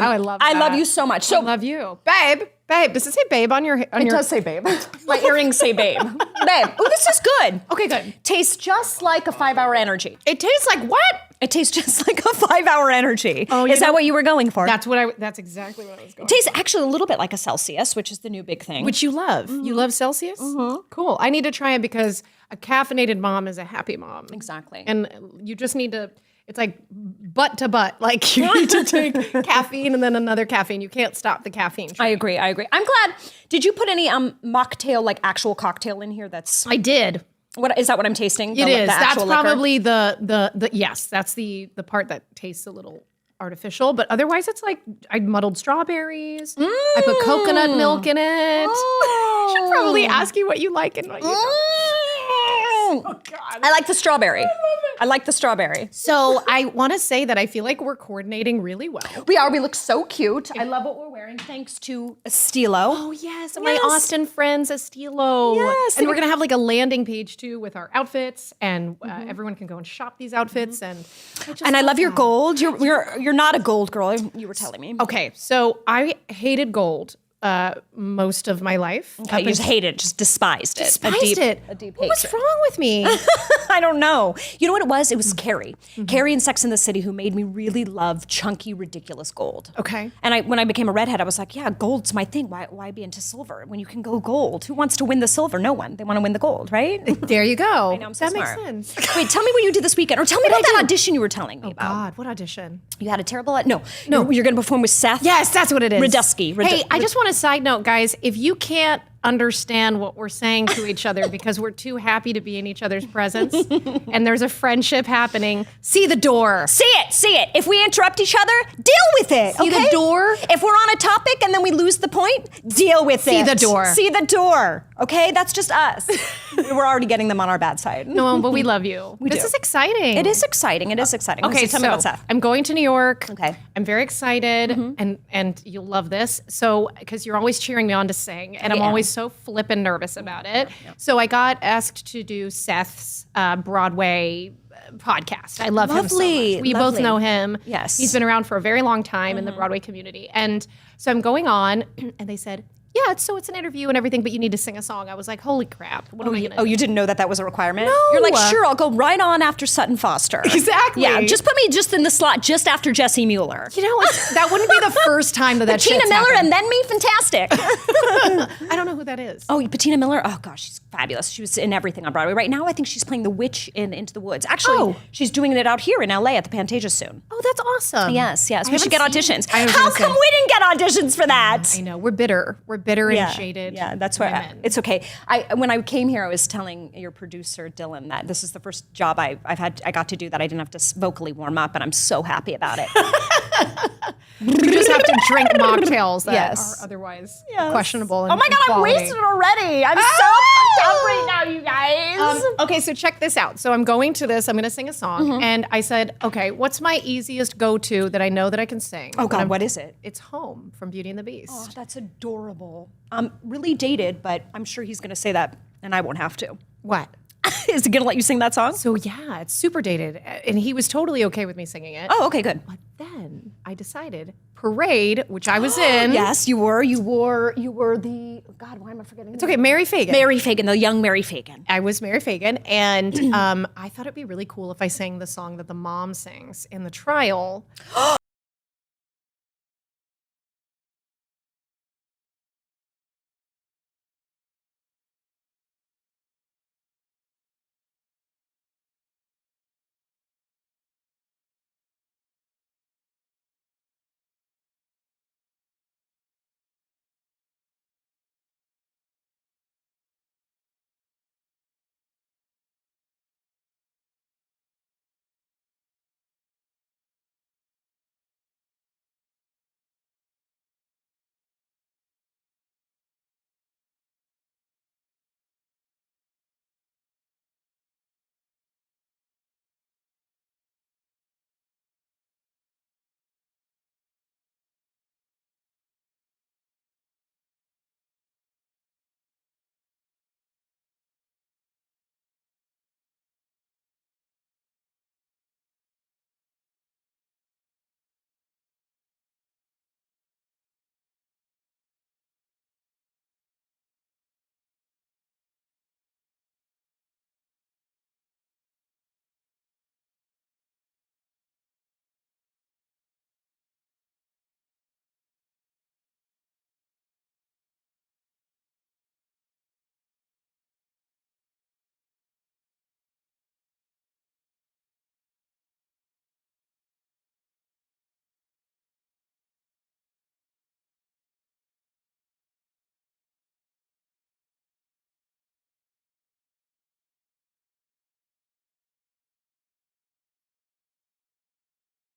I love that. I love you so much. So I love you. Babe. Does it say babe on your... it does say babe. My earrings say babe. Babe. Oh, this is good. Okay, good. Tastes just like a 5-hour energy. It tastes like what? It tastes just like a 5-hour energy. Oh, is that what you were going for? That's exactly what I was going for. It tastes actually a little bit like a Celsius, which is the new big thing. Which you love. You love Celsius? Cool. I need to try it because a caffeinated mom is a happy mom. Exactly. And you just need to, it's like butt to butt. Like you need to take caffeine and then another caffeine. You can't stop the caffeine. I agree. I'm glad. Did you put any mocktail, like actual cocktail in here that's... I did. What is that what I'm tasting? It is. That's actual liquor? probably the yes, that's the part that tastes a little artificial, but otherwise it's like I muddled strawberries. I put coconut milk in it. I should probably ask you what you like and what you don't. Oh God. I like the strawberry. I like the strawberry. So I want to say that I feel like we're coordinating really well. We are. We look so cute. I love what we're wearing thanks to Estilo. Oh yes, my Austin friends Estilo. Yes. And we're gonna have like a landing page too with our outfits, and everyone can go and shop these outfits. And I love your gold. You're not a gold girl. You were telling me. Okay, so I hated gold most of my life. Okay, you just hated it, just despised it. A deep hate. What's wrong with me? I don't know. You know what it was? It was Carrie. Carrie in Sex and the City who made me really love chunky, ridiculous gold. Okay. And when I became a redhead, I was like, yeah, gold's my thing. Why be into silver when you can go gold? Who wants to win the silver? No one. They want to win the gold, right? There you go. I know, I'm so that smart. makes sense. Wait, tell me what you did this weekend. Or tell me about that audition you were telling me about. God, what audition? You had a terrible... No. You're going to perform with Seth? Yes, that's what it is. Radusky. Hey, I just want to side note, guys, if you can't understand what we're saying to each other because we're too happy to be in each other's presence and there's a friendship happening, see the door. See it. If we interrupt each other, deal with it. See the door? If we're on a topic and then we lose the point, deal with it. See the door. See the door. Okay? That's just us. We're already getting them on our bad side. No, but we love you. This is exciting. It is exciting. Okay, so tell me about Seth. I'm going to New York. Okay. I'm very excited, and you'll love this. So, because you're always cheering me on to sing, and I'm always so flippin' nervous about it. So I got asked to do Seth's Broadway podcast. I love him so much. We both know him. Yes. He's been around for a very long time in the Broadway community. And so I'm going on, and they said, yeah, it's an interview and everything, but you need to sing a song. I was like, holy crap. What am I going to do? Oh, you didn't know that was a requirement? No. You're like, sure, I'll go right on after Sutton Foster. Exactly. Yeah, just put me just in the slot just after Jessie Mueller. You know, that wouldn't be the first time that Patina shit's Miller happened. and then me? Fantastic. I don't know who that is. Oh, Patina Miller? Oh, gosh, she's fabulous. She was in everything on Broadway. Right now, I think she's playing the witch in Into the Woods. Actually, she's doing it out here in LA at the Pantages soon. Oh, that's awesome. Yes. We should get auditions. I How come we didn't get auditions for that? I know. We're bitter. We're bitter and shaded. Yeah, that's why it's okay. When I came here, I was telling your producer Dylan that this is the first job I got to do that I didn't have to vocally warm up, and I'm so happy about it. You just have to drink mocktails that are otherwise questionable. Oh my God, I'm wasted already. I'm so fucked up right now, you guys. Okay, so check this out. So I'm going to this. I'm going to sing a song, and I said, okay, what's my easiest go-to that I know that I can sing? Oh God, what is it? It's Home from Beauty and the Beast. Oh, that's adorable. Really dated, but I'm sure he's going to say that, and I won't have to. What? Is he going to let you sing that song? So yeah, it's super dated, and he was totally okay with me singing it. Oh, okay, good. But then I decided Parade, which I was in. Yes, you were. You were the, God, why am I forgetting? It's okay, Mary Fagan. Mary Fagan, the young Mary Fagan. I was Mary Fagan, and I thought it'd be really cool if I sang the song that the mom sings in the trial.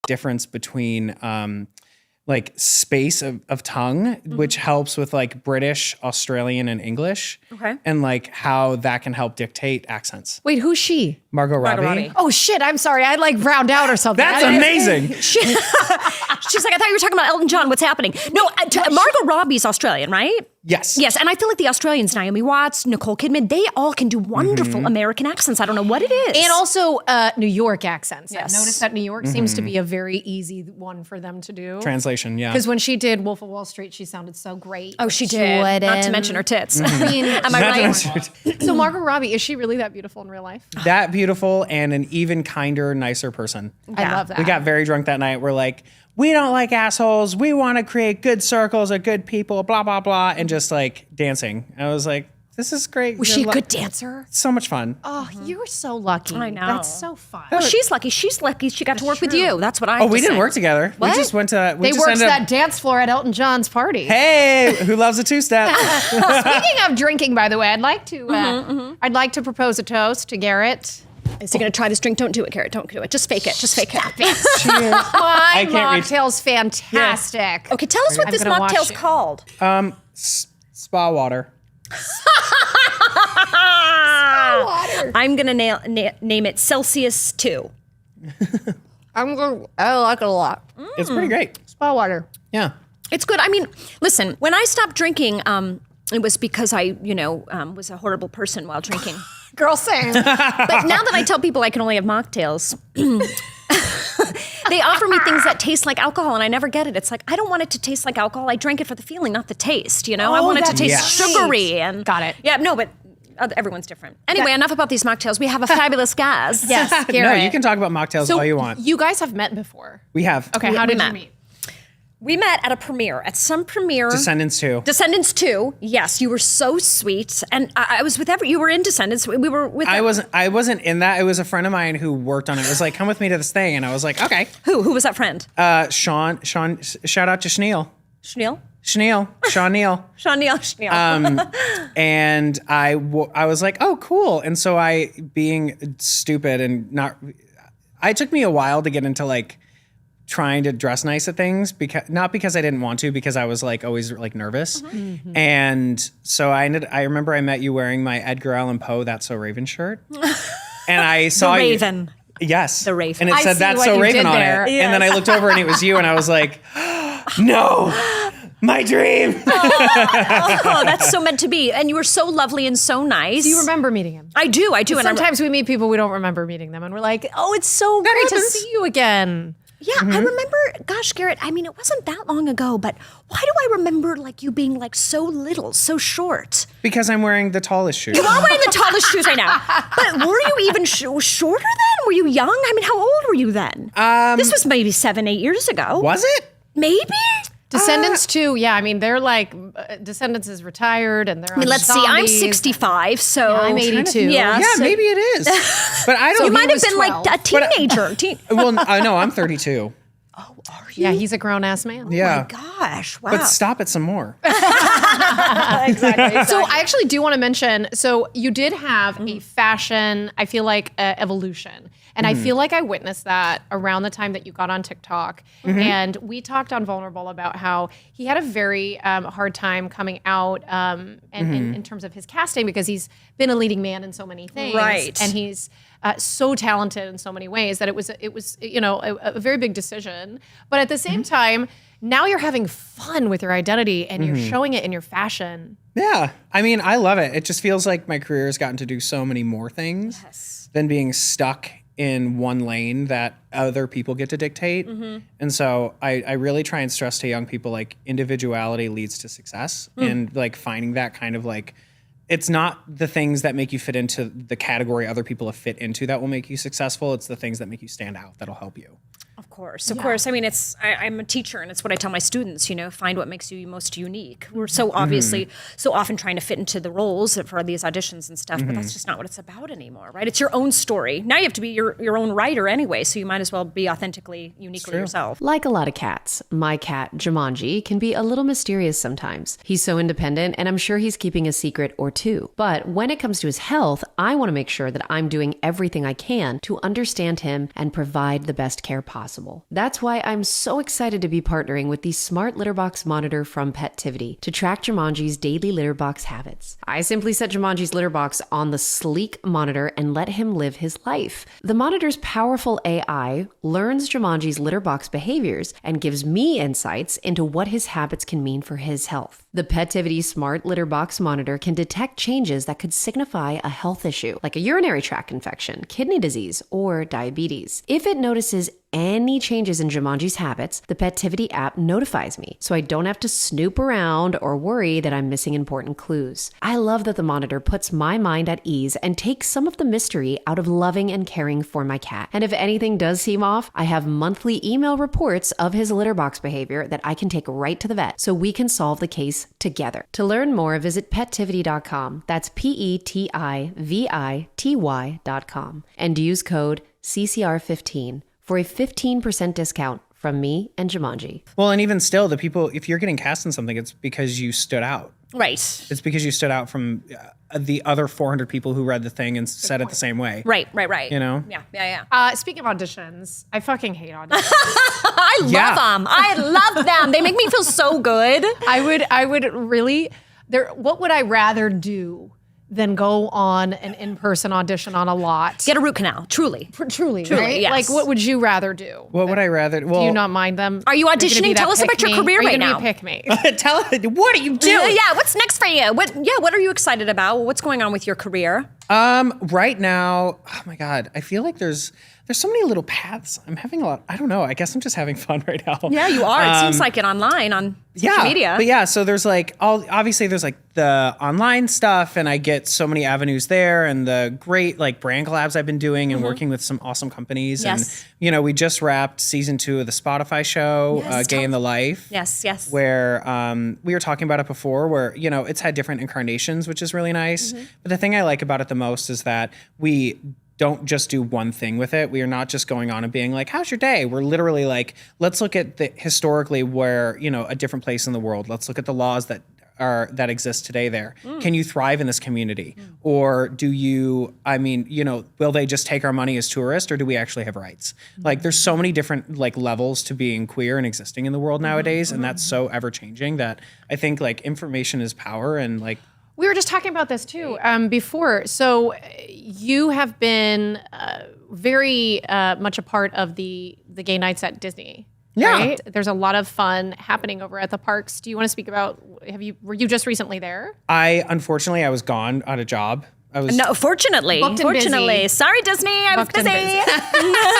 difference between like space of tongue, which helps with like British, Australian, and English. Okay. And like how that can help dictate accents. Wait, who's she? Margot Robbie. Robbie. Oh shit, I'm sorry. I like round out or something. That's amazing. She's like, I thought you were talking about Elton John. What's happening? No, Margot Robbie's Australian, right? Yes. Yes, and I feel like the Australians, Naomi Watts, Nicole Kidman, they all can do wonderful American accents. I don't know what it is. And also New York accents. Yes. I've noticed that New York seems to be a very easy one for them to do. Translation, yeah. Because when she did Wolf of Wall Street, she sounded so great. oh, she did. Not to mention her tits. I mean, Am I right? so Margot Robbie, is she really that beautiful in real life? That beautiful and an even kinder, nicer person. I love that. We got very drunk that night. We're like, we don't like assholes. We want to create good circles of good people, blah, blah, blah. And just like dancing. I was like, this is great. Was she a good dancer? So much fun. Oh, you were so lucky. I know. That's so fun. Well, she's lucky. She's lucky she got to work with you. That's what I have Oh, to we didn't say. work together. What? We just went to, we They just worked ended that up, dance floor at Elton John's party. hey, who loves a two-step? Speaking of drinking, by the way, I'd like to propose a toast to Garrett. Is he going to try this drink? Don't do it, Garrett. Don't do it. Just fake it. Just fake it. My can't reach- mocktail's fantastic. Okay, tell us what I'm this gonna watch mocktail's you. called. Spa water. I'm going to name it Celsius 2. I like it a lot. It's pretty great. Spa water. Yeah. It's good. I mean, listen, when I stopped drinking, it was because I, was a horrible person while drinking. Girl, same. But now that I tell people I can only have mocktails, they offer me things that taste like alcohol, and I never get it. It's like, I don't want it to taste like alcohol. I drank it for the feeling, not the taste. I want it to that's taste right. sugary. And Got it. Yeah, no, but everyone's different. Anyway, enough about these mocktails. We have a fabulous guest. Yes, No, Garrett. you can talk about mocktails all you want. You guys have met before. We have. Okay, how did met. you meet? We met at a premiere, at some premiere. Descendants 2. Descendants 2. Yes, you were so sweet. And I was with you were in Descendants. We were with I wasn't in that. It was a friend of mine who worked on it. It was like, come with me to this thing. And I was like, okay. Who was that friend? Sean, shout out to Schneal. Schneel? Sean Neal. Sean Neal. And I was like, oh, cool. And so I, being stupid and it took me a while to get into like trying to dress nice at things, not because I didn't want to, because I was like always like nervous. Mm-hmm. And so I remember I met you wearing my Edgar Allan Poe That's So Raven shirt. And I saw The Raven. Yes. The Raven. And it said That's So Raven on there. it. And then I looked over and it was you and I was like, no, my dream. Oh, that's so meant to be. And you were so lovely and so nice. Do you remember meeting him? I do. And Sometimes we meet people we don't remember meeting them, and we're like, "Oh, it's so great to happens. see you again." Yeah, I remember, gosh, Garrett, I mean, it wasn't that long ago, but why do I remember like you being like so little, so short? Because I'm wearing the tallest shoes. You are wearing the tallest shoes right now. But were you even shorter then? Were you young? I mean, how old were you then? This was maybe 7-8 years ago. Was it? Maybe? Descendants too. Yeah, I mean, they're like Descendants is retired, and they're. I mean, let's see, I'm 65, so. I'm 82. Yeah, Yeah, so maybe it is. But I don't. you might have was been 12. like a teenager. Well, no, I'm 32. Yeah, he's a grown ass man. Yeah. Gosh, wow. But stop it some more. Exactly. So I actually do want to mention, so you did have a fashion, I feel like, evolution. And I feel like I witnessed that around the time that you got on TikTok. And we talked on Vulnerable about how he had a very hard time coming out and in terms of his casting, because he's been a leading man in so many things. Right. And he's so talented in so many ways that it was a very big decision. But at the same time, now you're having fun with your identity and you're showing it in your fashion. Yeah. I mean, I love it. It just feels like my career has gotten to do so many more things than being stuck in one lane that other people get to dictate. And so I really try and stress to young people, like, individuality leads to success, and like finding that kind of like, it's not the things that make you fit into the category other people have fit into that will make you successful. It's the things that make you stand out that'll help you. Of course. I mean, I'm a teacher, and it's what I tell my students, find what makes you most unique. We're so obviously so often trying to fit into the roles for these auditions and stuff, but that's just not what it's about anymore, right? It's your own story. Now you have to be your own writer anyway, so you might as well be authentically, uniquely yourself. Like a lot of cats, my cat, Jumanji, can be a little mysterious sometimes. He's so independent, and I'm sure he's keeping a secret or two. But when it comes to his health, I want to make sure that I'm doing everything I can to understand him and provide the best care possible. possible. That's why I'm so excited to be partnering with the Smart Litter Box Monitor from Petivity to track Jumanji's daily litter box habits. I simply set Jumanji's litter box on the sleek monitor and let him live his life. The monitor's powerful AI learns Jumanji's litter box behaviors and gives me insights into what his habits can mean for his health. The Petivity Smart Litter Box Monitor can detect changes that could signify a health issue, like a urinary tract infection, kidney disease, or diabetes. If it notices any changes in Jumanji's habits, the Petivity app notifies me, so I don't have to snoop around or worry that I'm missing important clues. I love that the monitor puts my mind at ease and takes some of the mystery out of loving and caring for my cat. And if anything does seem off, I have monthly email reports of his litter box behavior that I can take right to the vet so we can solve the case together. To learn more, visit petivity.com. That's petivity.com. And use code CCR15 for a 15% discount from me and Jumanji. Well, and even still, the people, if you're getting cast in something, it's because you stood out. Right. It's because you stood out from the other 400 people who read the thing and said it the same way. Right. You know? Yeah. Speaking of auditions, I fucking hate auditions. I love them. I love them. They make me feel so good. I would really, what would I rather do than go on an in-person audition on a lot? Get a root canal, truly. Truly, right? Yes. Like, what would you rather do? What would I rather? Well, Do you not mind them? Are you You're gonna auditioning? be that Tell us about your pick-me? career Are you right gonna now. Be a pick me? tell what are you doing? Yeah, what's next for you? What are you excited about? What's going on with your career? Right now, oh my God, I feel like there's so many little paths. I'm having a lot. I don't know. I guess I'm just having fun right now. Yeah, you are. It seems like it online on social media. But yeah, so there's like obviously there's like the online stuff, and I get so many avenues there, and the great like brand collabs I've been doing and working with some awesome companies. Yes. And we just wrapped season 2 of the Spotify show, Gay in the Life. Yes. Where we were talking about it before, where it's had different incarnations, which is really nice. But the thing I like about it the most is that we don't just do one thing with it. We are not just going on and being like, how's your day? We're literally like, let's look at historically where, a different place in the world. Let's look at the laws that exist today there. Can you thrive in this community? Or do you, will they just take our money as tourists, or do we actually have rights? Like, there's so many different like levels to being queer and existing in the world nowadays. And that's so ever changing that I think like information is power, and like, We were just talking about this too before. So you have been very much a part of the gay nights at Disney. Yeah. Right? There's a lot of fun happening over at the parks. Do you want to speak about, were you just recently there? Unfortunately, I was gone on a job. No, fortunately. Booked and busy. Sorry, Disney. I was Booked and busy.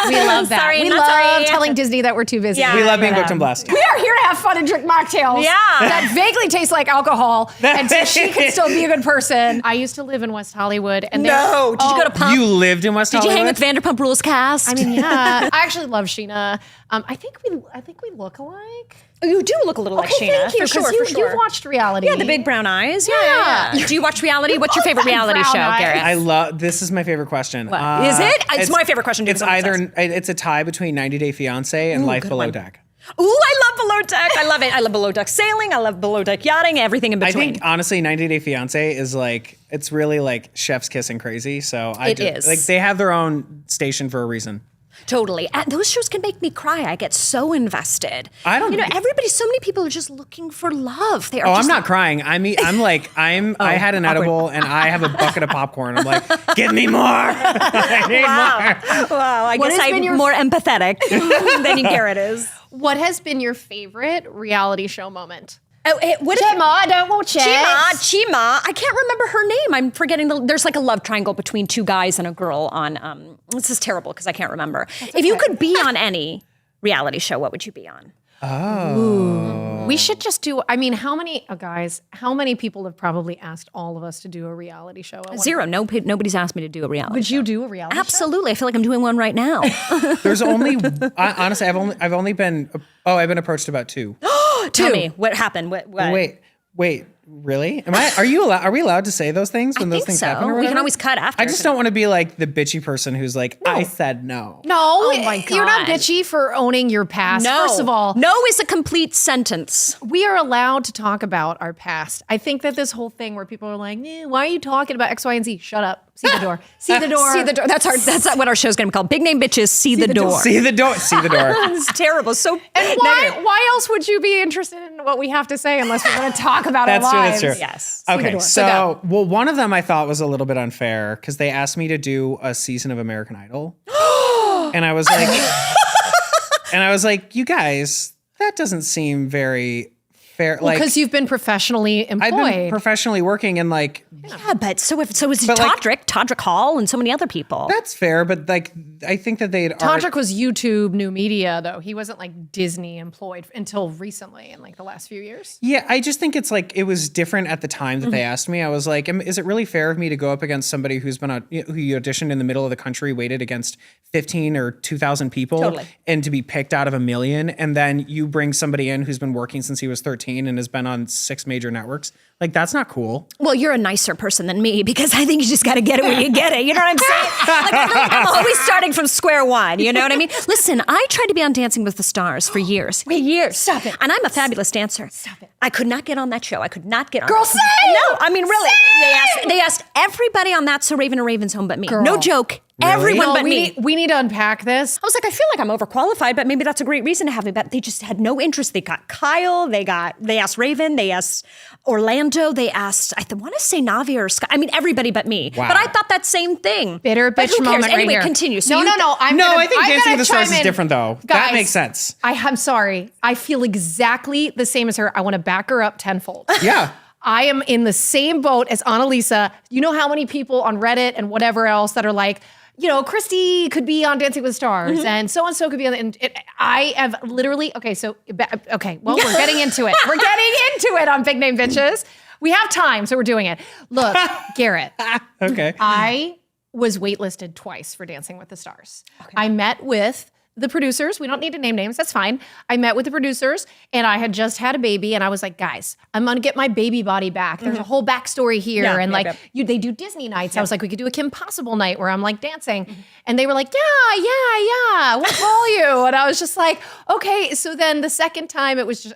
We love that. Sorry, we not love sorry. telling Disney that we're too busy. Yeah. We love being booked and blessed. We are here to have fun and drink mocktails. Yeah. That vaguely taste like alcohol. And so she can still be a good person. I used to live in West Hollywood. And Did you go to Pump? You lived in West Did you Hollywood? hang with Vanderpump Rules cast? I mean, yeah. I actually love Sheena. I think we look alike. Oh, you do look a little like Okay, Sheena. thank you. For sure, 'cause for sure. You've watched reality. Yeah, the big brown eyes. Yeah. Do you watch reality? What's your favorite both have reality brown show, eyes. Garrett? This is my favorite question. What? Is it? It's my favorite question, too, It's because I'm it's a tie between 90 Day Fiancé and Life good Below one. Deck. Ooh, I love below deck. I love it. I love below deck sailing. I love below deck yachting. Everything in I between. think honestly, 90 Day Fiancé is like, it's really like chef's kissing crazy. So It is. like they have their own station for a reason. Totally. And those shows can make me cry. I get so invested. I don't- so many people are just looking for love. They are Oh, just I'm not crying. I had an edible and I have a bucket of popcorn. I'm like, give me more. I need more. Wow. I What guess has been I'm your- more empathetic than Garrett is. What has been your favorite reality show moment? Oh, what if I don't want Chima. I can't remember her name. I'm forgetting. There's like a love triangle between two guys and a girl on. This is terrible because I can't remember. If you could be on any reality show, what would you be on? We should just do. I mean, how many people have probably asked all of us to do a reality show? Zero. Nobody's asked me to do a reality. Would you do a reality show? Absolutely. I feel like I'm doing one right now. There's only, honestly, I've only been approached about 2. Tell me what happened. What? Wait, really? Are we allowed to say those things when I those think things so. happen or We whatever? can always cut after. I just don't want to be like the bitchy person who's like, I said no. No, Oh my you're not God. bitchy for owning your past. No. First of all, no is a complete sentence. we are allowed to talk about our past. I think that this whole thing where people are like, why are you talking about X, Y, and Z? Shut up. See the door. See the door. See the door. That's what our show's going to be called. Big Name Bitches See the Door. See the door. See the door. It's terrible. So And why else would you be interested in what we have to say unless we're going to talk about our lives? That's true. yes. Okay, so one of them I thought was a little bit unfair because they asked me to do a season of American Idol, and I was like, you guys, that doesn't seem very fair. Because you've been professionally employed. I've been professionally working, and Yeah, but so is Todrick Hall and so many other people. that's fair. But I think that they'd Todrick was YouTube new media, though. He wasn't like Disney employed until recently in like the last few years. Yeah, I just think it's like it was different at the time that they asked me. I was like, is it really fair of me to go up against somebody who you auditioned in the middle of the country, waited against 15 or 2,000 people, and to be picked out of 1 million, and then you bring somebody in who's been working since he was 13 and has been on 6 major networks? Like, that's not cool. Well, you're a nicer person than me because I think you just got to get it when you get it. You know what I'm saying? Like, I feel like I'm always starting from square one. You know what I mean? Listen, I tried to be on Dancing with the Stars for years. Years. Stop it. And I'm a fabulous dancer. Stop it. I could not get on that show. I could not get on. Girl, it. say No, I mean, really. They asked everybody on That's So Raven or Raven's Home but me. Girl. No joke. Really? Everyone No, but me. we need to unpack this. I was like, I feel like I'm overqualified, but maybe that's a great reason to have me. But they just had no interest. They got Kyle. They asked Raven. They asked Orlando. They asked, I want to say Navi or Scott. I mean, everybody but me. Wow. But I thought that same thing. Bitter But bitch who cares? moment right Anyway, here. continue. So No. I think Dancing with the Stars chime is in. different, though. Guys, That makes sense. I'm sorry. I feel exactly the same as her. I want to back her up tenfold. Yeah. I am in the same boat as Anneliese. You know how many people on Reddit and whatever else that are like, Christy could be on Dancing with Stars and so could be on I have literally, well, we're getting into it. We're getting into it on Big Name Bitches. We have time, so we're doing it. Look, Garrett. Okay. I was waitlisted twice for Dancing with the Stars. Okay. I met with the producers. We don't need to name names. That's fine. I met with the producers and I had just had a baby and I was like, guys, I'm going to get my baby body back. There's a whole backstory here. They do Disney nights. I was like, we could do a Kim Possible night where I'm like dancing. And they were like, yeah. We'll call you. And I was just like, okay. So then the second time it was just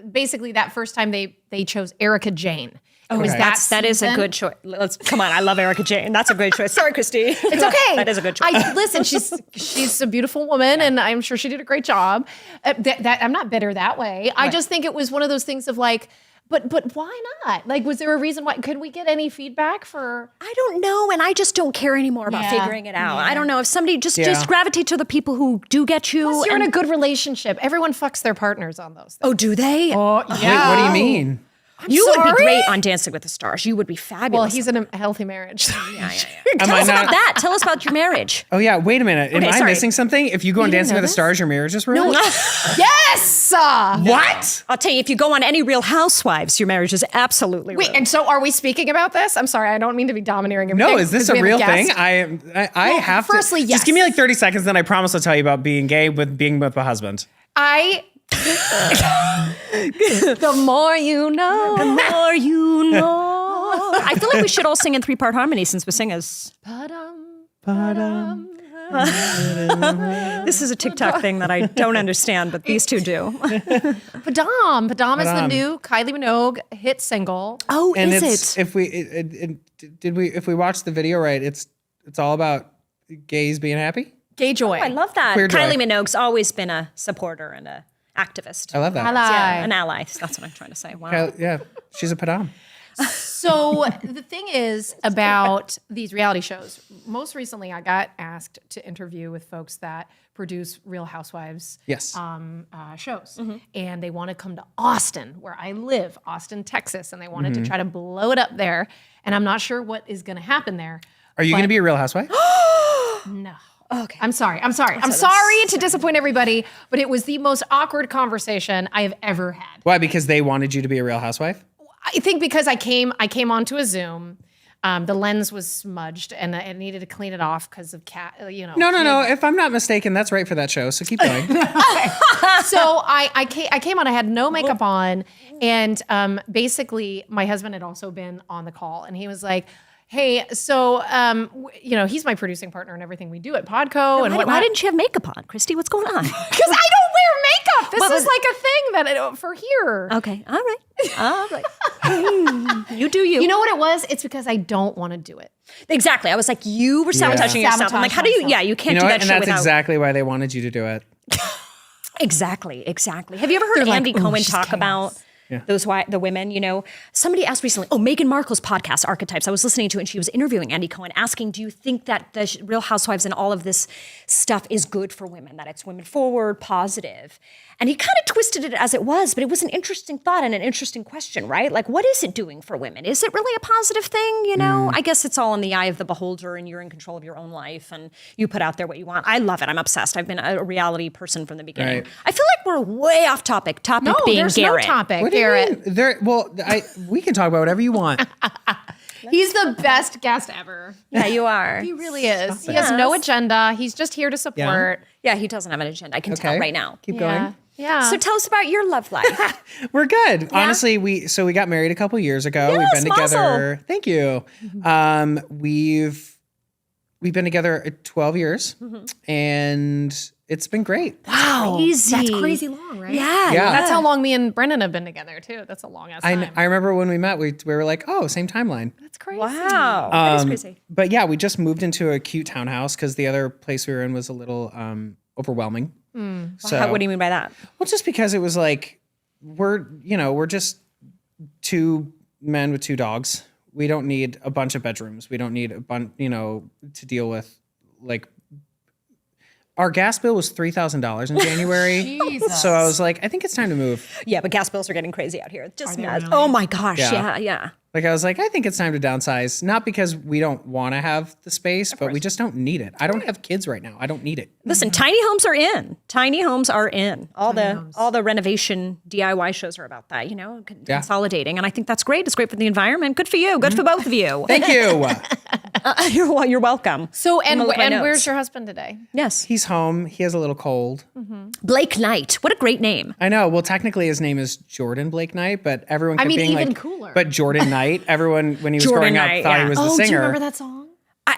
basically that first time they chose Erica Jane. Okay. That is a good choice. Come on, I love Erica Jane. That's a great choice. Sorry, Christy. It's okay. That is a good choice. Listen, she's a beautiful woman, and I'm sure she did a great job. I'm not bitter that way. Right. I just think it was one of those things of like, but why not? Like, was there a reason why? Could we get any feedback for? I don't know, and I just don't care anymore about figuring it out. I don't know if somebody just gravitate to the people who do get you. Plus, you're in a good relationship. Everyone fucks their partners on those things. Oh, do they? Oh, yeah. Wait, what do you mean? You would be great on Dancing with the Stars. You would be fabulous. Well, he's in a healthy marriage. So. Yeah. Tell us about that. Tell us about your marriage. Oh, yeah. Wait a minute. Am I missing something? If you go on Dancing with the Stars, your marriage is ruined? No. Yes! What? I'll tell you, if you go on any Real Housewives, your marriage is absolutely ruined. Wait, and so are we speaking about this? I'm sorry, I don't mean to be domineering. No, is this a real thing? I have to. Firstly, yes. Just give me like 30 seconds, then I promise I'll tell you about being gay with being with my husband. The more you know. The more you know. I feel like we should all sing in 3-part harmony since we're singers. This is a TikTok thing that I don't understand, but these two do. Padam is the new Kylie Minogue hit single. Oh, And is it? If we watch the video right, it's all about gays being happy. Gay joy. I love that. Queer joy. Kylie Minogue's always been a supporter and a activist. I love that. Yeah, an ally. That's what I'm trying to say. Wow. Yeah, she's a padam. So the thing is about these reality shows. Most recently, I got asked to interview with folks that produce Real Housewives Yes. shows. And they want to come to Austin, where I live, Austin, Texas. And they wanted to try to blow it up there. And I'm not sure what is going to happen there. Are you going to be a Real Housewife? No. Okay. I'm sorry to disappoint everybody, but it was the most awkward conversation I have ever had. Why? Because they wanted you to be a Real Housewife? I think because I came onto a Zoom, the lens was smudged and I needed to clean it off because of No. If I'm not mistaken, that's right for that show. So keep going. So I came on. I had no makeup on, and basically my husband had also been on the call, and he was like, hey, so, he's my producing partner and everything we do at Podco. And why didn't you have makeup on, Christy? What's going on? Because I don't wear makeup. This is like a thing that for here. Okay. All right. You do you. You know what it was? It's because I don't want to do it. Exactly. I was like, you were sabotaging yourself. I'm like, how do you? Yeah, you can't do that and shit that's without. exactly why they wanted you to do it. Exactly. Have you ever heard Andy Cohen talk about the women? You know, somebody asked recently, Meghan Markle's podcast, Archetypes. I was listening to it and she was interviewing Andy Cohen, asking, do you think that the Real Housewives and all of this stuff is good for women, that it's women forward, positive? And he kind of twisted it as it was, but it was an interesting thought and an interesting question, right? Like, what is it doing for women? Is it really a positive thing? You know, I guess it's all in the eye of the beholder and you're in control of your own life and you put out there what you want. I love it. I'm obsessed. I've been a reality person from the beginning. Right. I feel like we're way off topic. Topic being there's Garrett. no topic. What do you Garrett. mean? We can talk about whatever you want. He's the best guest ever. Yeah, you are. He really is. He has no agenda. He's just here to support. Yeah, he doesn't have an agenda. I can tell right now. Keep going. Yeah. So tell us about your love life. We're good. Honestly, we got married a couple years ago. We've been together. Mazel. Thank you. We've been together 12 years and it's been great. Wow. Crazy. That's crazy long, right? Yeah. That's how long me and Brendan have been together, too. That's a long ass time. I remember when we met, we were like, oh, same timeline. That's crazy. Wow. That is crazy. But yeah, we just moved into a cute townhouse because the other place we were in was a little overwhelming. So What do you mean by that? Well, just because it was like we're just two men with two dogs. We don't need a bunch of bedrooms. We don't need a bunch, to deal with like. Our gas bill was $3,000 in January. Jesus. So I was like, I think it's time to move. Yeah, but gas bills are getting crazy out here. It's just nuts. really? Oh my gosh. Yeah. Yeah. Like I was like, I think it's time to downsize. Not because we don't want to have the space, but we just don't need it. I don't have kids right now. I don't need it. Listen, tiny homes are in. Tiny homes are in. All the renovation DIY shows are about that, consolidating. And I think that's great. It's great for the environment. Good for you. Good for both of you. Thank you. You're welcome. So, and I'm gonna look at my notes. where's your husband today? Yes. He's home. He has a little cold. Blake Knight. What a great name. I know. Well, technically his name is Jordan Blake Knight, but everyone kept being even like, cooler. But Jordan Knight, everyone when he was Jordan growing up Knight, thought yeah. he was the Do singer. you remember that song?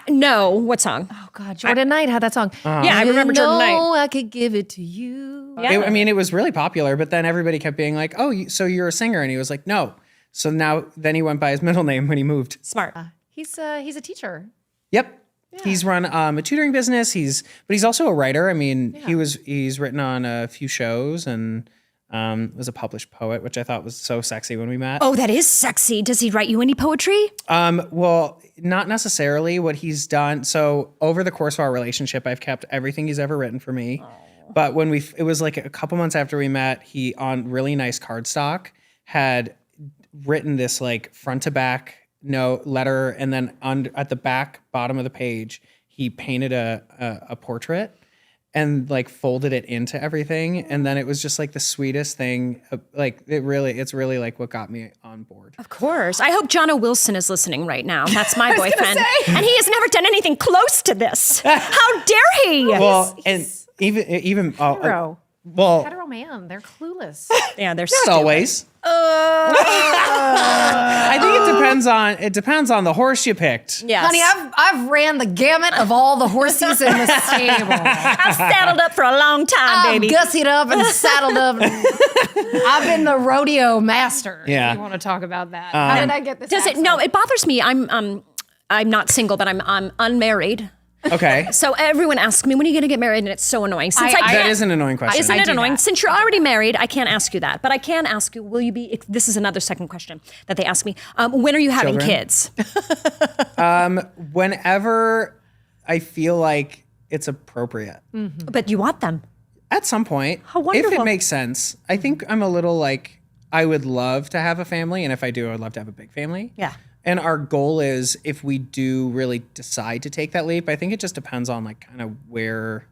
No. What song? Oh, God. Jordan Knight had that song. Yeah, I remember Jordan Knight. I could give it to you. Yeah. It was really popular, but then everybody kept being like, oh, so you're a singer? And he was like, no. So then he went by his middle name when he moved. Smart. He's a teacher. Yep. He's run a tutoring business. But he's also a writer. I mean, he's written on a few shows and was a published poet, which I thought was so sexy when we met. Oh, that is sexy. Does he write you any poetry? Well, not necessarily. What he's done. So over the course of our relationship, I've kept everything he's ever written for me. But it was like a couple months after we met, he on really nice cardstock had written this like front to back letter, and then at the bottom of the page, he painted a portrait and like folded it into everything, and then it was just like the sweetest thing. Like it's really like what got me on board. Of course. I hope John O. Wilson is listening right now. That's my boyfriend. And he has never done anything close to this. How dare he? Well, and even Hero. well, Hetero man. They're clueless. Yeah, they're not stupid. always. I think it depends on the horse you picked. Yes. Honey, I've ran the gamut of all the horses in the stable. I've saddled up for a long time, I've baby. gussied up and saddled up. I've been the rodeo master. Yeah. If you want to talk about that? How did I get this? Does it? accent? No, it bothers me. I'm not single, but I'm unmarried. Okay. So everyone asks me, when are you going to get married? And it's so annoying. Since That is an annoying question. Isn't it do annoying? that. Since you're already married, I can't ask you that. But I can ask you, will you be, this is another second question that they ask me. When are you having Children? kids? Whenever I feel like it's appropriate. But you want them. At some point. How wonderful. If it makes sense. I think I'm a little like, I would love to have a family. And if I do, I would love to have a big family. Yeah. And our goal is, if we do really decide to take that leap, I think it just depends on like kind of where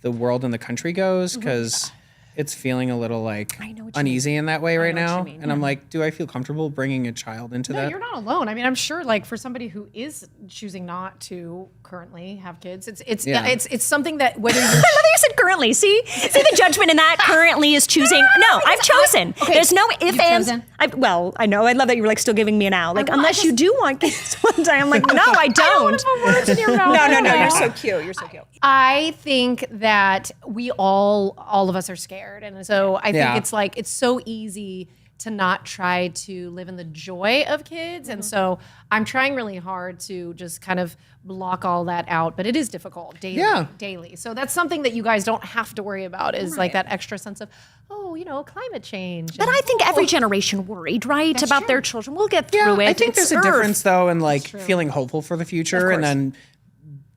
the world and the country goes, because it's feeling a little like know what you uneasy in that way right know what you now. mean, And I'm like, do I feel comfortable bringing a child into No, that? you're not alone. I mean, I'm sure, like for somebody who is choosing not to currently have kids, it's something that whether you're I love that you said currently. See the judgment in that. Currently is choosing. No, I've chosen. There's no if You've ands. chosen? Well, I know. I love that you were like still giving me an out. Like unless you do want kids one day, I'm like, no, I don't. words in your mouth. No. You're so cute. You're so cute. I think that we all of us are scared, and so I think Yeah. it's like it's so easy to not try to live in the joy of kids. And so I'm trying really hard to just kind of block all that out, but it is difficult daily. So that's something that you guys don't have to worry about is like that extra sense of, climate change. But I think every generation worried, right, about their children. We'll get through it. I think there's a difference though in like feeling hopeful for the future and then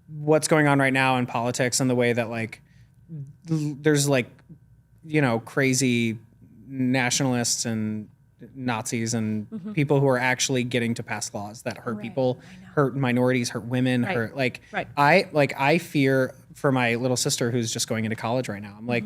what's going on right now in politics and the way that like there's like, crazy nationalists and Nazis and people who are actually getting to pass laws that hurt people, hurt minorities, hurt women, hurt like I fear for my little sister who's just going into college right now. I'm like,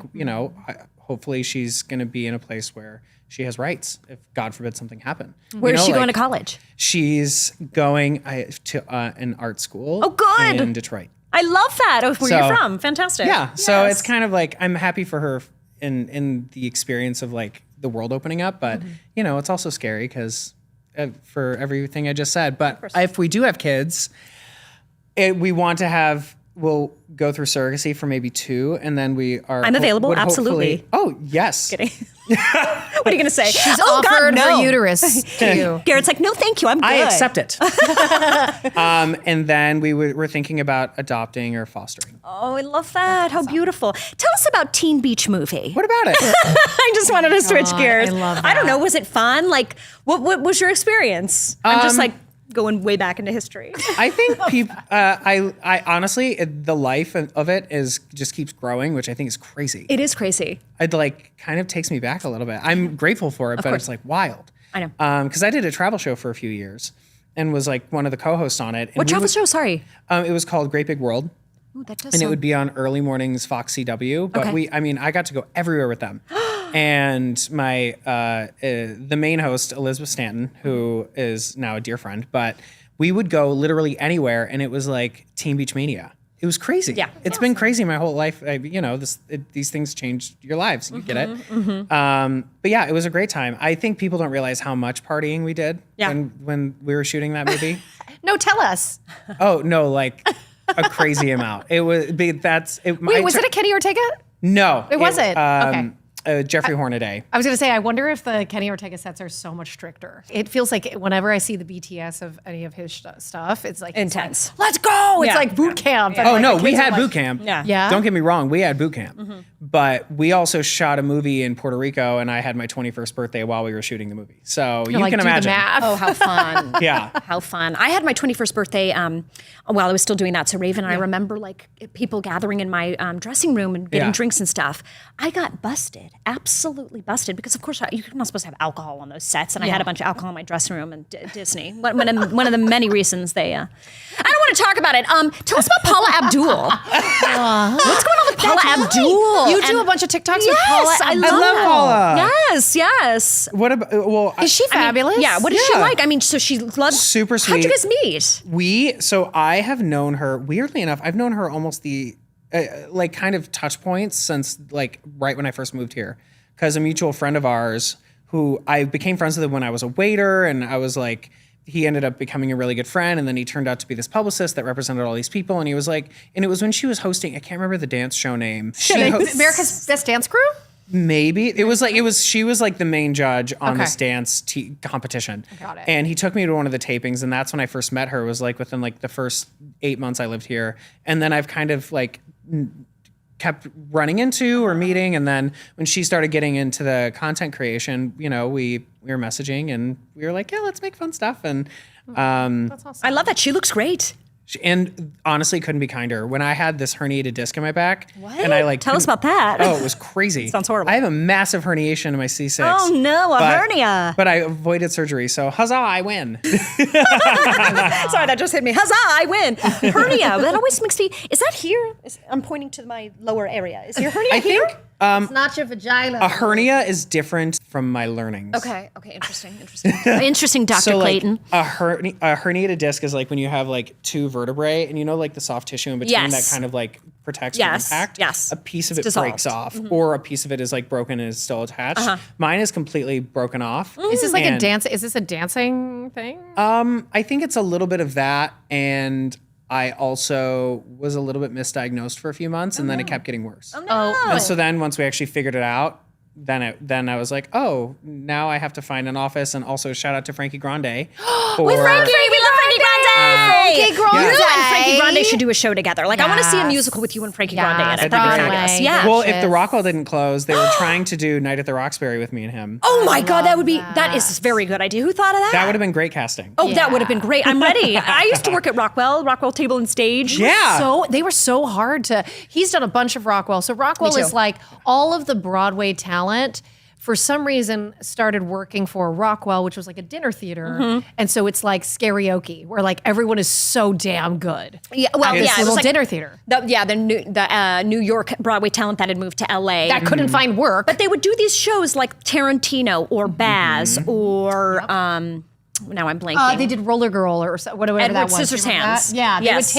hopefully she's going to be in a place where she has rights if God forbid something happened. Where is she going to college? She's going to an art school. Oh, good. In Detroit. I love that. Oh, where you're from. Fantastic. Yeah. So it's kind of like, I'm happy for her in the experience of like the world opening up, but it's also scary because for everything I just said, but if we do have kids, we'll go through surrogacy for maybe 2 and then I'm available. Absolutely. Oh yes. Kidding. What are you going to say? She's offered her uterus to you. Garrett's like, no, thank you. I'm good. I accept it. And then we're thinking about adopting or fostering. Oh, I love that. How beautiful. Tell us about Teen Beach Movie. What about it? I just wanted to switch gears. I love that. I don't know. Was it fun? Like, what was your experience? I'm just like going way back into history. I think people, I honestly, the life of it just keeps growing, which I think is crazy. It is crazy. It like kind of takes me back a little bit. I'm grateful for it, but it's like wild. I know. Because I did a travel show for a few years and was like one of the co-hosts on it. What travel show? Sorry. It was called Great Big World. Ooh, that does and it would be on early mornings Fox CW. But I got to go everywhere with them. And my the main host, Elizabeth Stanton, who is now a dear friend, but we would go literally anywhere, and it was like Teen Beach Mania. It was crazy. Yeah, it's been crazy my whole life. These things change your lives. You get it. But yeah, it was a great time. I think people don't realize how much partying we did when we were shooting that movie. No, tell us. Oh no, like a crazy amount. It was. Wait, was it a Kenny Ortega? No, it wasn't. Okay. Jeffrey Hornaday. I was going to say, I wonder if the Kenny Ortega sets are so much stricter. It feels like whenever I see the BTS of any of his stuff, it's like intense. It's like, let's go! It's like boot camp. Oh no, we had boot camp. Yeah. Don't get me wrong, we had boot camp. But we also shot a movie in Puerto Rico, and I had my 21st birthday while we were shooting the movie. So you can imagine. Oh, how fun! Yeah, how fun! I had my 21st birthday while I was still doing that. So Raven and I remember like people gathering in my dressing room and getting drinks and stuff. I got busted, absolutely busted, because of course you're not supposed to have alcohol on those sets, and I had a bunch of alcohol in my dressing room and Disney. One of the many reasons they. I don't want to talk about it. Tell us about Paula Abdul. What's going on with Paula Abdul? You do a bunch of TikToks with Paula. I love Paula. Yes. What about? Is she fabulous? What is she like? I mean, so she loves. Super sweet. How'd you guys meet? So I have known her. Weirdly enough, I've known her almost the like kind of touch points since like right when I first moved here, because a mutual friend of ours who I became friends with him when I was a waiter, and I was like. He ended up becoming a really good friend, and then he turned out to be this publicist that represented all these people. And he was like, and it was when she was hosting, I can't remember the dance show name. America's Best Dance Crew? Maybe. She was like the main judge on this dance competition. Got it. And he took me to one of the tapings, and that's when I first met her. It was like within like the first 8 months I lived here. And then I've kind of like kept running into or meeting, and then when she started getting into the content creation, we were messaging, and we were like, yeah, let's make fun stuff. And that's awesome. I love that. She looks great. And honestly, couldn't be kinder. When I had this herniated disc in my back, what? And I tell us about that. Oh, it was crazy. Sounds horrible. I have a massive herniation in my C6. Oh no, a hernia. But I avoided surgery, so huzzah, I win. Sorry, that just hit me. Huzzah, I win. Hernia. That always makes me. Is that here? I'm pointing to my lower area. Is your hernia here? It's not your vagina. A hernia is different from my learnings. Okay. Interesting. Interesting, Dr. So, Clayton. Like, a herniated disc is like when you have like 2 vertebrae, and like the soft tissue in between that kind of like protects from impact. Yes. A piece of it breaks off, or a piece of it is like broken and is still attached. Mine is completely broken off. Is this like a dance? Is this a dancing thing? I think it's a little bit of that, and I also was a little bit misdiagnosed for a few months, and then it kept getting worse. Oh no! And so then once we actually figured it out, then I was like, oh, now I have to find an office, and also shout out to Frankie Grande. With Frankie, we love Frankie Grande. Frankie Grande. You and Frankie Grande should do a show together. Like I want to see a musical with you and Frankie Grande in it. That'd That'd be be great. fabulous. Yeah. Well, if the Rockwell didn't close, they were trying to do Night at the Roxbury with me and him. Oh my God, that is a very good idea. Who thought of that? That would have been great casting. Oh, that would have been great. I'm ready. I used to work at Rockwell Table and Stage. Yeah. So they were so hard to. He's done a bunch of Rockwell. So Rockwell Me too. is like all of the Broadway talent. For some reason, started working for Rockwell, which was like a dinner theater, and so it's like karaoke, where like everyone is so damn good. Yeah, well, At this yeah, it little was like dinner theater the New York Broadway talent that had moved to LA. that couldn't find work. But they would do these shows like Tarantino or Baz or now I'm blanking. They did Roller Girl or whatever that Edward was. Scissorhands. Do you remember that? Yeah, Yes.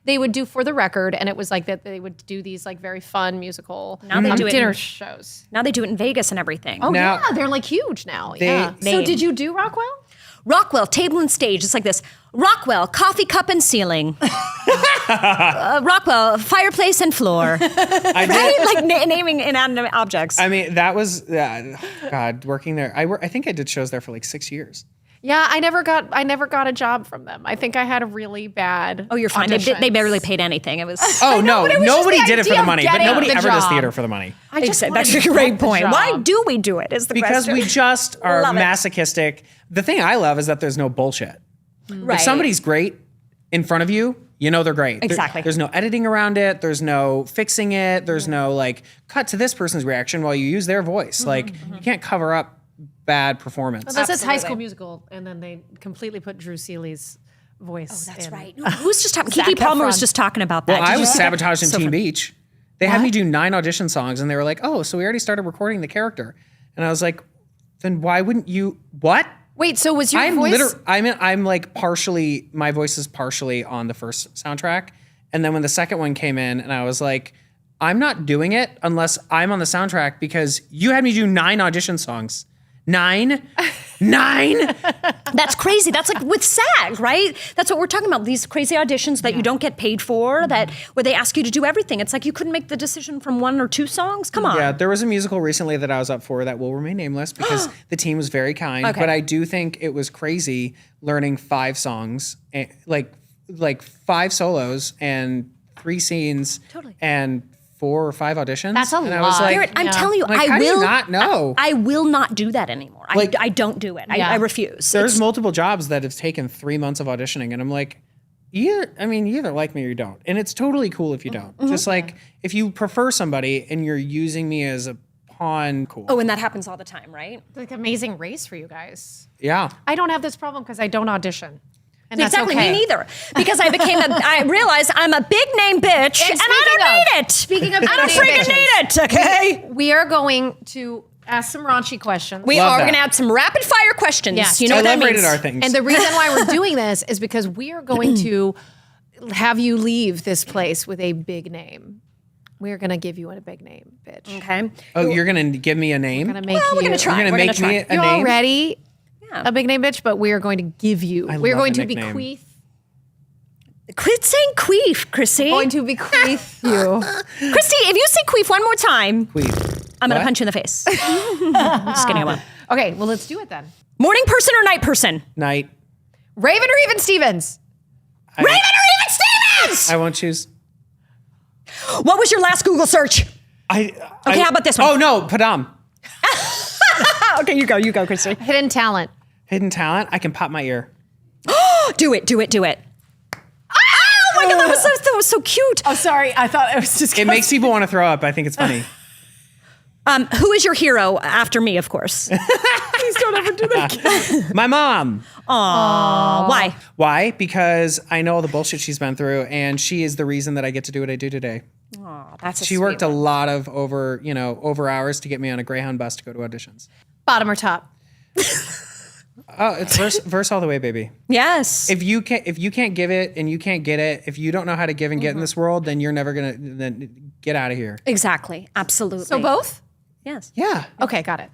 they would do For the Record, and it was like that they would do these like very fun musical Now they do it dinner in- shows. Now they do it in Vegas and everything. Oh Now- yeah, they're like huge now. Yeah. So Name. did you do Rockwell? Rockwell Table and Stage. It's like this. Rockwell Coffee Cup and Ceiling. Rockwell Fireplace and Floor. I did. Right? Like naming inanimate objects. I mean, that was God working there. I think I did shows there for like 6 years. Yeah, I never got a job from them. I think I had a really bad. Oh, you're fine. They auditions. barely paid anything. It was. Oh no, but it was just nobody the did it for idea the of money, but getting nobody the ever does job. theater for the money. I just wanted That's to a get great the point. Why job. do we do it? Is the Because question. we just are Love it. masochistic. The thing I love is that there's no bullshit. Right. If somebody's great in front of you, you know they're great. Exactly. There's no editing around it. There's no fixing it. There's no like cut to this person's reaction while you use their voice. Like you can't cover up bad performance. Well, this is High School Absolutely. Musical, and then they completely put Drew Seeley's voice. That's in. right. Who's just talking? Zac Kiki Palmer was Efron. just talking about that. Well, Did I you was see that? sabotaged in So Teen funny. Beach. They had me do 9 audition songs, and they were like, "Oh, so we already started recording the character." And I was like, "Then why wouldn't you? What?" Wait, so was your voice? I'm like partially. My voice is partially on the first soundtrack, and then when the second one came in, and I was like, "I'm not doing it unless I'm on the soundtrack because you had me do 9 audition songs." 9. That's crazy. That's like with SAG, right? That's what we're talking about. These crazy auditions that you don't get paid for, that where they ask you to do everything. It's like you couldn't make the decision from 1 or 2 songs. Come on. Yeah, there was a musical recently that I was up for that will remain nameless because the team was very kind. Okay. But I do think it was crazy learning 5 songs, like 5 solos and 3 scenes, Totally. and 4 or 5 auditions. That's a and I was lot. like, Garrett, I'm telling you, like, I how do you will not know? I will not do that anymore. Like- I don't do it. Yeah. I refuse. There's It's- multiple jobs that have taken 3 months of auditioning, and I'm like, you either like me or you don't, and it's totally cool if you don't. Just like if you prefer somebody and you're using me as a pawn, cool. Oh, and that happens all the time, right? Like Amazing Race for you guys. Yeah. I don't have this problem because I don't audition. And that's Exactly, okay. me neither. Because I realized I'm a big name bitch, and I don't need it. Speaking of I don't big name freaking bitches. need it. Okay. We are going to ask some raunchy questions. We Love are that. going to add some rapid fire questions. Yes. You know I what that love means. rated R things. And the reason why we're doing this is because we are going to have you leave this place with a big name. We're going to give you a big name, bitch. Okay. Oh, you're gonna give me a name? We're going to make Well, you. we're going to try. You're gonna We're make try. me a You're name? already Yeah. a big name, bitch, but we are going to give you. We're love going the to nickname. bequeath. Quit saying queef, Chrissy. Going to bequeath you. Christy, if you say queef one more time, Queef. I'm going to What? punch you in the face. Just kidding. I won't. Okay, well, let's do it then. Morning person or night person? Night. Raven or even Stevens? Raven or even Stevens? I won't choose. What was your last Google search? Okay, how about this one? Oh no, Padam. Okay, you go, Christy. Hidden talent. Hidden talent. I can pop my ear. Do it. Oh my God, that was so cute. Oh, sorry. I thought it was just. It makes people want to throw up. I think it's funny. Who is your hero after me, of course? Please don't ever do that. My mom. Why? Why? Because I know all the bullshit she's been through, and she is the reason that I get to do what I do today. Oh, that's a She worked a lot of over hours to get me on a Greyhound bus to go to auditions. Bottom or top? Oh, it's verse all the way, baby. Yes. If you can't give it and you can't get it, if you don't know how to give and get in this world, then you're never gonna then get out of here. Exactly. Absolutely. So both? Yes. Yeah. Okay, got it.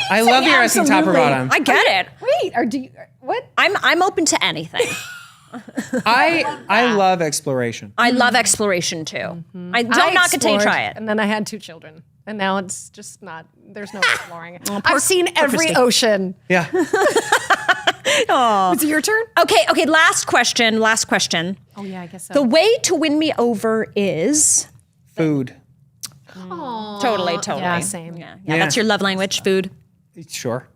I love your asking top or bottom. I get it. Wait, or do you? What? I'm open to anything. I love exploration. I love exploration too. I don't knock it till you explored, try it. And then I had 2 children. And now it's just not, there's no exploring. I've seen every Christy. ocean. Yeah. Is it your turn? Okay, last question. Oh, yeah, I guess so. The way to win me over is Food. totally. Yeah, same. Yeah, that's your love language, food. Sure.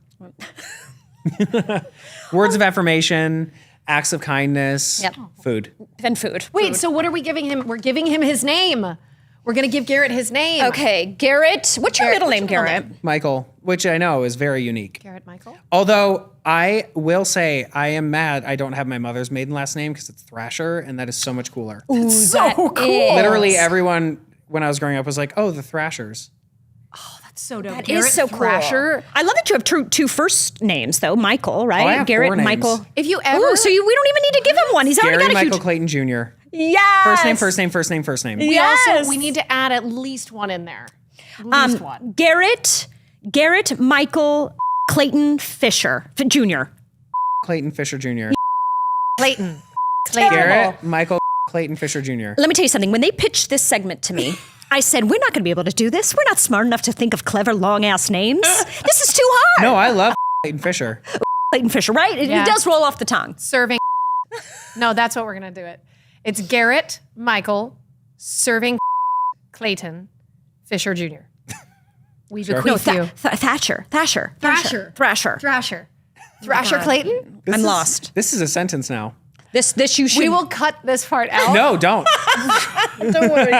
Words of affirmation, acts of kindness, Yep. food. Then food. Wait, so what are we giving him? We're giving him his name. We're going to give Garrett his name. Okay, Garrett. What's your middle name, Garrett? Michael, which I know is very unique. Garrett Michael. Although I will say I am mad I don't have my mother's maiden last name because it's Thrasher, and that is so much cooler. So cool. Literally everyone when I was growing up was like, oh, the Thrashers. So dope. That Garrett is so Thrasher. cool. I love that you have two first names, though. Michael, right? Oh, I have Garrett, 4 names. Michael. If you ever. Ooh, so we don't even need to give him one. He's already Gary got a Michael huge. Clayton Jr. Yes. First name. We need to add at least one in there. At least one. Garrett Michael Clayton Fisher Jr. Clayton Fisher Jr. Clayton. Garrett Michael Clayton Fisher Jr. Let me tell you something. When they pitched this segment to me, I said, we're not going to be able to do this. We're not smart enough to think of clever, long-ass names. This is too hard. No, I love Clayton Fisher. Clayton Fisher, right? Yeah. It does roll off the tongue. Serving. No, that's what we're going to do it. It's Garrett Michael serving Clayton Fisher Jr. We bequeath you. Thrasher. Thrasher Clayton? I'm lost. This is a sentence now. This you should. We will cut this part out. No, don't. Don't worry.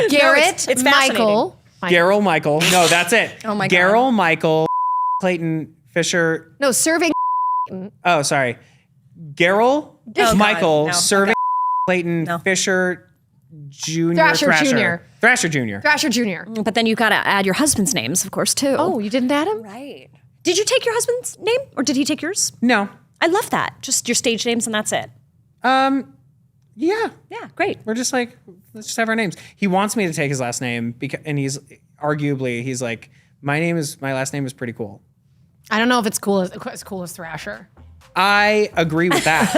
Garrett it's Michael. Garrett Michael. No, that's it. Oh my God. Garrett Michael Clayton Fisher. No, serving. Oh, sorry. Garrett God, Michael no. serving Clayton Fisher Jr. Thrasher Jr. Thrasher Jr. Thrasher Jr. But then you got to add your husband's names, of course, too. Oh, you didn't add him? right. Did you take your husband's name, or did he take yours? No. I love that. Just your stage names, and that's it. Yeah. Yeah, great. We're just like, let's just have our names. He wants me to take his last name and he's like, my last name is pretty cool. I don't know if it's as cool as Thrasher. I agree with that.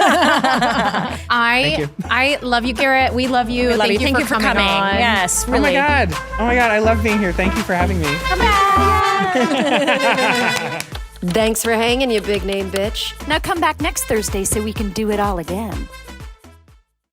I love you, Garrett. We love you. Thank you for coming. on. Yes, Oh really. my God. I love being here. Thank you for having me. Come back. Thanks for hanging, you big name bitch. Now come back next Thursday so we can do it all again.